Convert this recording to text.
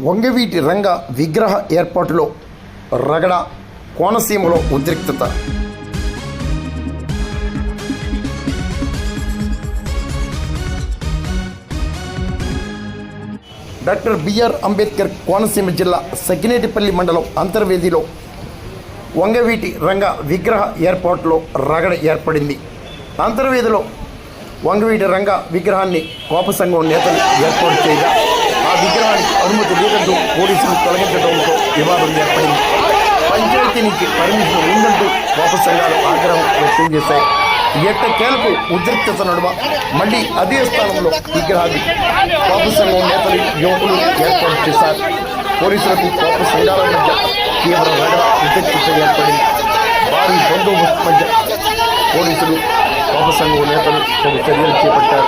వంగవీటి రంగ విగ్రహ ఏర్పాటులో రగడ, కోనసీమలో ఉద్రిక్తత. డాక్టర్ బిఆర్ అంబేద్కర్ కోనసీమ జిల్లా సకినేటిపల్లి మండలం అంతర్వేదిలో వంగవీటి రంగ విగ్రహ ఏర్పాటులో రగడ ఏర్పడింది. అంతర్వేదిలో వంగవీటి రంగ విగ్రహాన్ని కోప సంఘం నేతలు ఏర్పాటు చేయగా ఆ విగ్రహానికి అనుమతి లేదంటూ పోలీసులు తొలగించడంతో వివాదం ఏర్పడింది. పంచాయతీ నుంచి పర్మిషన్ ఉందంటూ కోప సంఘాలు ఆగ్రహం వ్యక్తం చేశాయి. ఎట్టకేలకు ఉద్రిక్తత నడుమ మళ్లీ అదే స్థానంలో విగ్రహాన్ని కోప సంఘం నేతలు యువకులు ఏర్పాటు చేశారు. పోలీసులకు కోప సంఘాల మధ్య తీవ్ర రగడ, ఉద్రిక్తత ఏర్పడింది. భారీ బందోబస్తు మధ్య పోలీసులు కోప సంఘం నేతలు తగు చర్యలు చేపట్టారు.